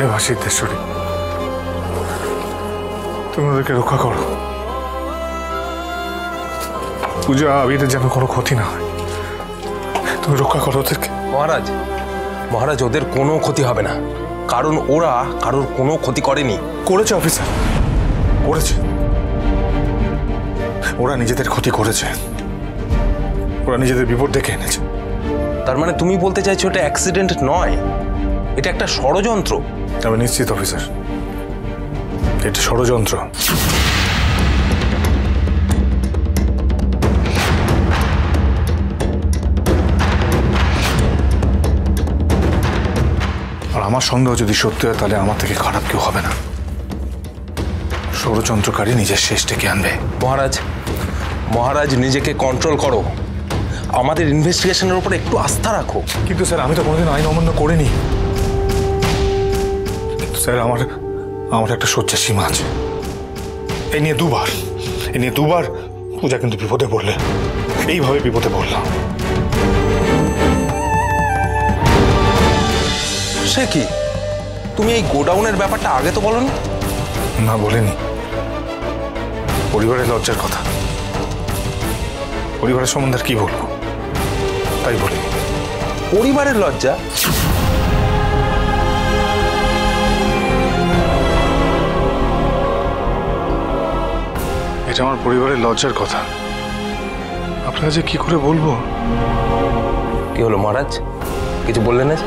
এবার সিদ্ধেশ্বরী, তুমি ওদেরকে রক্ষা করো। পূজা আবিরের যেন কোনো ক্ষতি না হয়, তুমি রক্ষা করো ওদেরকে। মহারাজ, মহারাজ, ওদের কোনো ক্ষতি হবে না, কারণ ওরা কারোর কোনো ক্ষতি করেনি। করেছে অফিসার, করেছে। ওরা নিজেদের ক্ষতি করেছে, ওরা নিজেদের বিপদ ডেকে এনেছে। তার মানে তুমি বলতে চাইছো এটা অ্যাক্সিডেন্ট নয়, এটা একটা ষড়যন্ত্র? আমি নিশ্চিত অফিসার, এটা ষড়যন্ত্র। আর আমার সন্দেহ যদি সত্যি হয় তাহলে আমার থেকে খারাপ কেউ হবে না। ষড়যন্ত্রকারী নিজের শেষ ডেকে আনবে। মহারাজ, মহারাজ, নিজেকে কন্ট্রোল করো, আমাদের ইনভেস্টিগেশনের উপর একটু আস্থা রাখো। কিন্তু স্যার, আমি তো কোনোদিন আইন অমান্য করিনি। কিন্তু স্যার, আমার একটা সহ্যের সীমা আছে। এই নিয়ে দুবার পূজা কিন্তু বিপদে পড়লে, এইভাবে বিপদে পড়লাম। সে কি, তুমি এই গোডাউনের ব্যাপারটা আগে তো বলনি? না, বলিনি। পরিবারের লজ্জার কথা, পরিবারের সম্বন্ধে কি বলবো, তাই বলি। পরিবারের লজ্জা? এটা আমার পরিবারের লজ্জার কথা, আপনারা যে কি করে বলবো। কি হলো মহারাজ, কিছু বললেন না?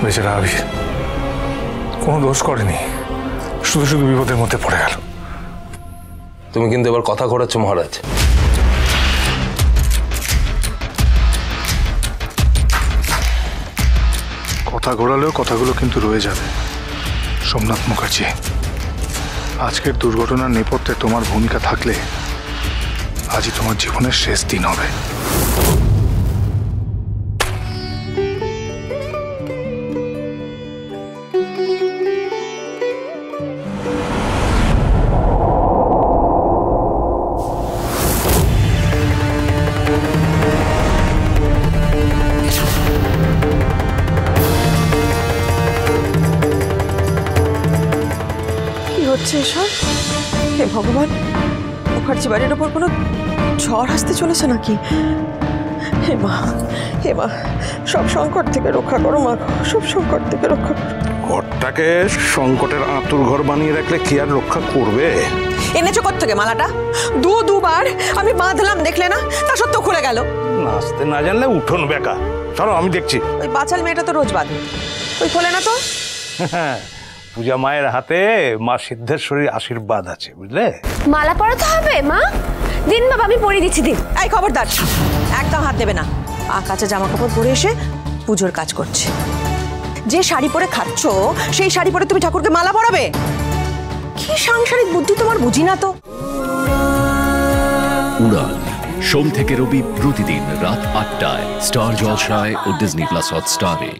বেচারা আবির কোনো দোষ করেনি, শুধু শুধু বিপদের মধ্যে পড়ে গেল। তুমি কিন্তু এবার কথা ঘোরাচ্ছ মহারাজ। কথা ঘোরালেও কথাগুলো কিন্তু রয়ে যাবে। সোমনাথ মুখার্জি, আজকের দুর্ঘটনার নেপথ্যে তোমার ভূমিকা থাকলে আজই তোমার জীবনের শেষ দিন হবে। এসব হে ভগবান, মুখার্জি বাড়ির ওপর কোনো ঝড় আসতে চলেছে নাকি? হে মা, হে মা, সব সংকট থেকে রক্ষা করো মা, সব সংকট থেকে রক্ষা করো। ঘরটাকে সংকটের আঁতুর ঘর বানিয়ে রাখলে কি আর রক্ষা করবে? এনেছো কোত্থেকে মালাটা? দুবার আমি বাঁধলাম, দেখলে না? তা সত্ত্বেও খুলে গেল। নাচতে না জানলে উঠোন বেকা। চলো আমি দেখছি। ওই বাচাল মেয়েটা তো রোজ বাঁধে, ওই খোলে না তো। পূজা মায়ের হাতে মা সিদ্ধেশ্বরীর আশীর্বাদ আছে, বুঝলে? মালা পরাতে হবে মা? দিন বাবা, আমি পরিয়ে দিচ্ছি, দিন। এই খবরদার, একদম হাত দেবে না। কাঁচা জামা কাপড় পরে এসে পুজোর কাজ করছে। যে শাড়ি পরে খাচ্ছ সেই শাড়ি পরে তুমি ঠাকুরকে মালা পরাবে? কি সাংসারিক বুদ্ধি তোমার, বুঝি না তো। উড়ান সোম থেকে রবি প্রতিদিন রাত ৮টায় স্টার জলসায় ও ডিজনি প্লাস হটস্টারে।